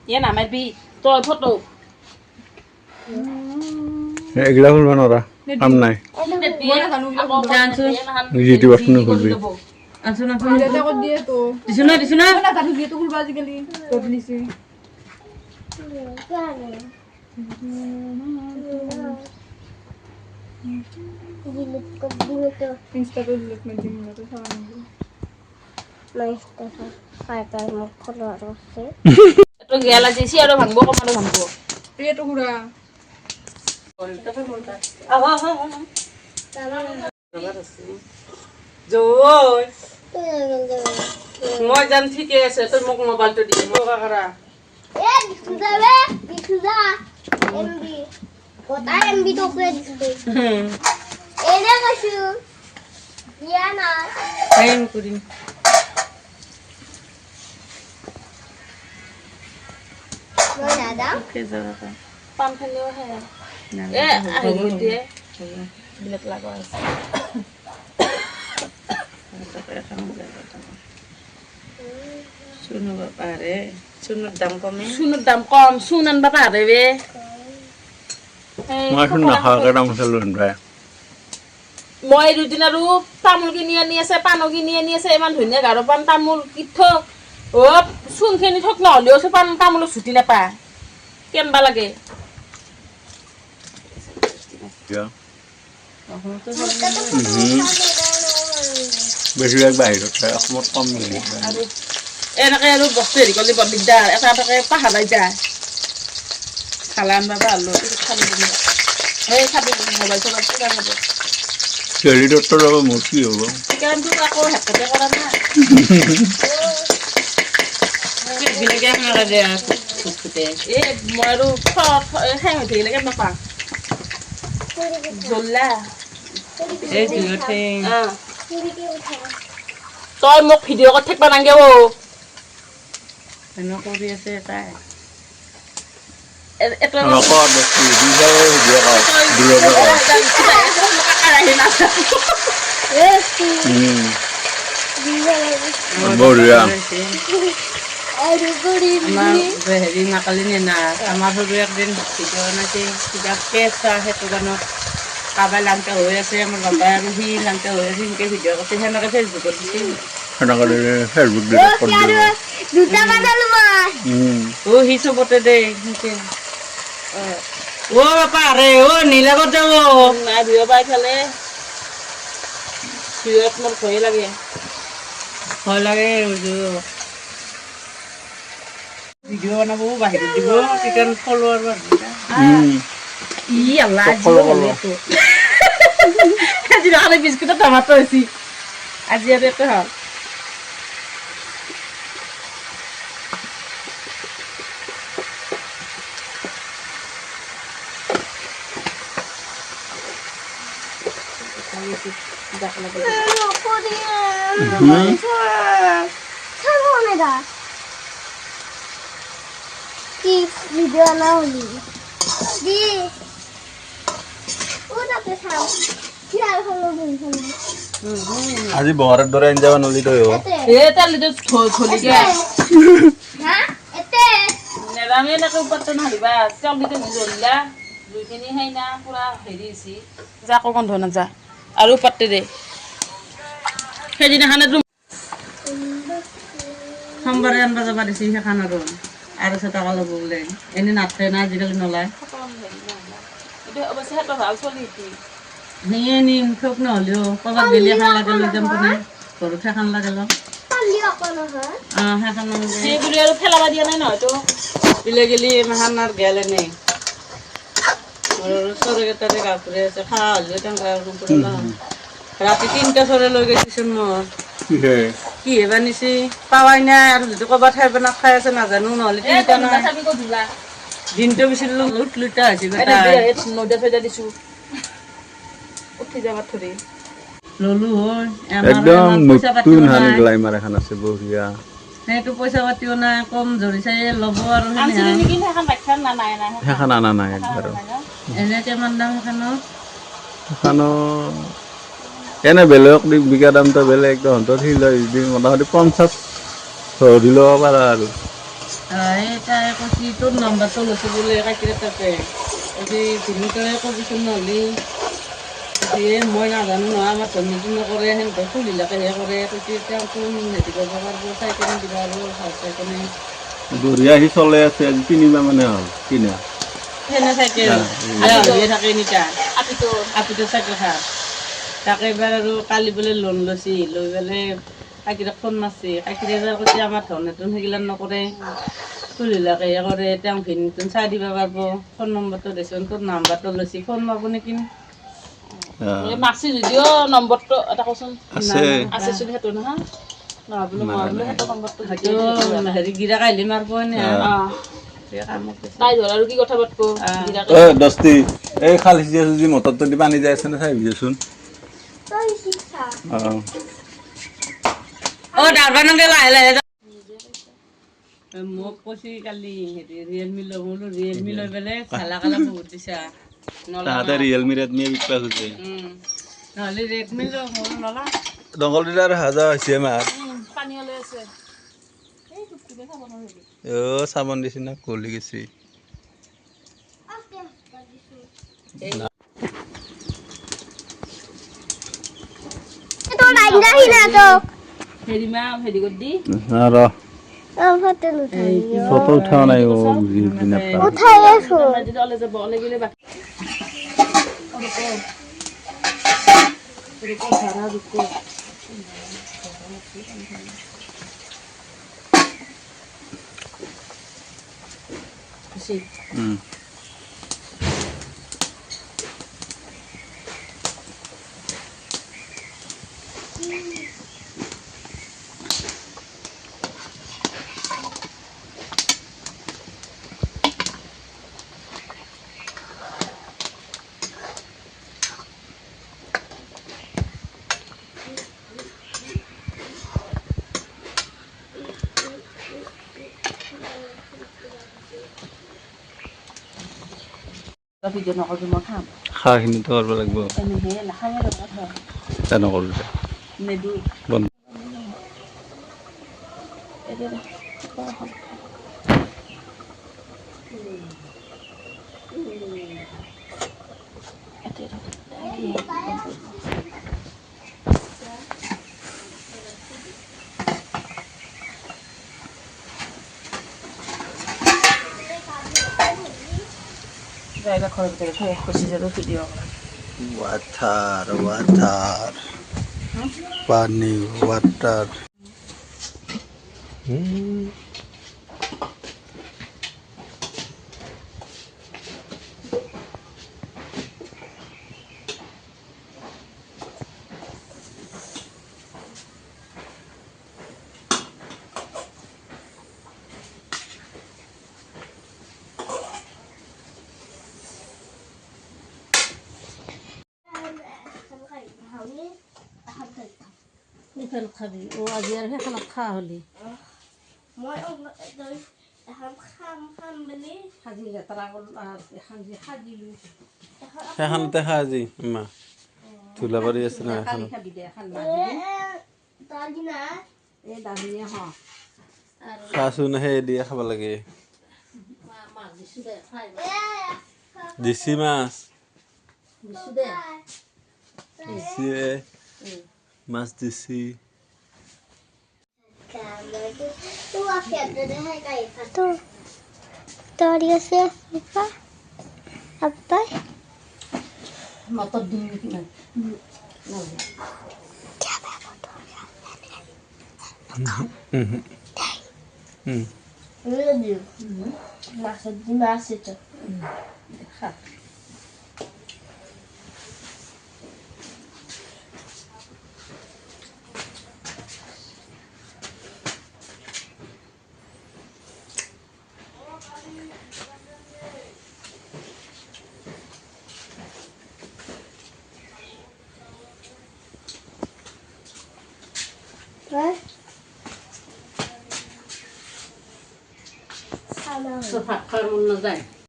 ইয়ে নামাবি তই ফটো এগুলা খুলবা নৰা কাম নাই জিটি বস্তু খুলবি গেলা দিছি আৰু ভাঙব কমানো ভাঙব পেটো ঘুৰা মই জান ঠিকে আছে তই মোক মোবাইলটো দি কাৰা পাম খেলিও হে বিলাক লাগা আছে Suno bapare, sunod dam kami. সুনৰ দাম কম সুন আনবা পাৰে বে মই শুন নাখাওকে দাম চালুন ভাই মই দুদিন আৰু তামোল কিনি আনি আছে পানো কিনি আনি আছে ইমান ধুনীয়া গাৰো পান তামোল কিথ অ চুনখিনি থক নহলেও পান তামোলৰ ছুটি নাপায় কেনবা লাগে বেছিভাগ বাহিৰত খাই অসমত কম মিলি এনেকে আৰু বস্তু হেৰি কৰিলে বৰ দিগদাৰ এটা এটাকে পাহাৰাই যায় খালা আনবা পাহৰলো খালি সেই খাবি মোবাইল চবাইল পুৰা খাব চেৰি ডক্টৰ লগত মোৰ কি হ'ব সেইকাৰণেতো আকৌ হেকতে কৰা নাই Binigyan ko na kaya kuskute. এই মই আৰু হেং হৈ থাকিলে কেনেকুৱা পাওঁ জ্বলা Eh, duyote. তই মোক ভিডিঅ' কৰি থাকিব নালাগে অ Ano ko rin sa tayo? এটা নকওঁ বস্তু দুইটাই সুধিয়ে কওঁ দূৰৰ পৰা বঢ়িয়া Heৰি নাকালিনে না আমাৰ সৰু একদিন ভিডিঅ' নাকি কিবা কেছ সেইটো গানত কাবাই লাংকা হৈ আছে আমাৰ বাবাই আৰু সি লাংকা হৈ আছে সেনেকৈ ভিডিঅ' কৰিছে সেনেকৈ ফেচবুকত দিছিল সেনেকৈ ফেচবুক ডিলিট কৰি দিব সি চবতে দে সেনেকৈ বাপা আৰে নীলাগত যাব নাই ভিডিঅ' পাই খালে ভিডিঅ'ত মোৰ ভয়ে লাগে ভয় লাগে ভিডিঅ' বনাব বাহিৰত দিব চিকেন ফলোৱাৰ ই আল্লাহ আজি নহ'লে বিস্কুটত টমাটো হৈছি আজি আৰু এইটো হ'ল কি ভিডিও না হলি দি ওটাতে থাম কি আর হলো বলছিস আজি বহৰৰ দৰে আঞ্জা বনালি তই তাহলে তো থলিকে হ্যাঁ এতে নেৰামে এনেকৈ ওপৰটো নাহিবা চাউলটো জ্বলিলা দুইখিনি সেই না পুৰা হেৰি হৈছে যা আকৌ গন্ধ নাযা আৰু ওপৰতে দে সেইদিনাখনে সোমবাৰে আনবা যাবা দিছি সেইখন আৰু 200 টকা ল'ব বোলে এনেই নাথাকে না আজিকালি নলয় অৱশ্যে সেইটো ভাল চলি নিয়ে নিম থোক নহ'লেও ক'ৰবাত গেলি এখন লাগে লৈ যাম কোনে ঘৰত সেইখন লাগে ল'ম পালি অকল হয় সেইখন সেইবুলি আৰু পেলাব দিয়া নাই নহয়তো দিলে গেলি মাহান আৰু গেলে নেই চৰকেইটাতে গা ফুৰি আছে খাৱা হ'লেও তেনেকুৱা ৰাতি 3টা চৰে লৈ গৈছিচোন মোৰ কি হে বানিছি পাৱাই নাই আৰু যদি ক'ৰবাত ঠাই বনাই খাই আছে নাজানো নহ'লে 3টা নাই দিনটো বিচাৰিলোঁ লুটা হৈছে নদা থৈ দিছো উঠি যাবা থৰি ললো হয় একদম নতুন হানি গ্লাইমাৰ এখন আছে বঢ়িয়া সেইটো পইচা পাতিও নাই কম ধৰিছে ল'ব আৰু আনছিলি নেকি সেইখন বাইকখন না নাই নাই সেইখন আনা নাই একবাৰ এনে কিমান দাম সেইখনো এনে বেলেগ বিঘা দামটো বেলেগ তহঁতৰ সি লৈ মোটামুটি 50 ধৰি ল'ব পাৰা আৰু তাই কৈছি তোৰ নাম্বাৰটো লৈছে বোলে কাকিৰে তাতে কৈছি ভিনিতৰে কবিচোন নহ'লে মই নাজানো নহয় আমাৰ ধনীটো নকৰে সেনেকৈ খুলিলাকেহে কৰে কৈছি তেওঁতো হেৰি কৰিব পাৰিব চাইকেল দিবা আৰু ভাল চাইকেলে বঢ়িয়া সি চলাই আছে আজি 3 মাহ মানে হ'ল কিনা সেনে চাইকেল আহিয়ে থাকে নিতা আপিটোৰ চাইকেল খান তাকে এবাৰ আৰু কালি বোলে লোন লৈছি লৈ পেলাই কাকিৰক ফোন মাৰছি কাকিৰে এবাৰ কৈছে আমাৰ ধনেটোন সেইগিলান নকৰে খুলিলাকেহে কৰে তেওঁ ভিনিটোন চাই দিব পাৰিব ফোন নম্বৰটো দেচোন তোৰ নাম্বাৰটো লৈছি ফোন মাৰব নেকি মাছি যদিও নম্বৰটো এটা কচোন আছে আছেচোন সেইটো নহয় নহ'লে মই বোলো সেইটো নম্বৰটো হয়তো হেৰি গিৰাক আহিলে মাৰিব এনে তাই ধৰ আৰু কি কথা পাতব দস্তি এই খাল সিঁচি আছে যদি মটৰটো দি পানী যাই আছে নে চাই ভিজেচোন তই শিক্ষা ডাৰবা নগে লাহে লাহে মোক কৈছি কালি হেৰি ৰিয়েলমি ল'ব বোলো ৰিয়েলমি লৈ পেলাই খালা খালা বহুত দিছা তাহাঁতে ৰিয়েলমি ৰেডমি বিকবা খুজে নহ'লে ৰেডমি ল মোৰ নলা দংগল দিলে আৰু হাজা হৈছে মাৰ পানী ওলাই আছে চাবোন দিছি না গলি গেছি তোৰ আঞ্জা হিনা তো হেৰি মা হেৰি কৰি দি ফটো উঠাও নাই বুজি নাপাওঁ উঠাই আছো যদি ওলাই যাব ওলাই গেলে বাকি ভিডিঅ' নকৰিবি মই খাম খাখিনিতো কৰিব লাগিব এনেহে নাখামে কথা নকৰোঁ নেদু বন্ধ যাইবা ঘৰৰ ভিতৰত থৈ খুচি যাব ভিডিঅ' water পানী water নিফেল খাবি আজি আৰু সেইখনত খা হ'লি মই এখন খাম বুলি সাজি লেতেৰা সাজিলোঁ সেইখনতে খা আজি মা ধূলা পাৰি আছে না কালি খাবি দে এখন দাদি না এই দালিয়ে হ খাচোন সেই দিয়ে খাব লাগে মাছ দিছোঁ দে খাই দিছি মাছ দিছোঁ দে দিছে মাছ দিছি Tadi saya apa? Apa? মটর দিন নাকি না Ini dia. Maksud di mas itu. ভাত খোৱাৰ মন নাযায়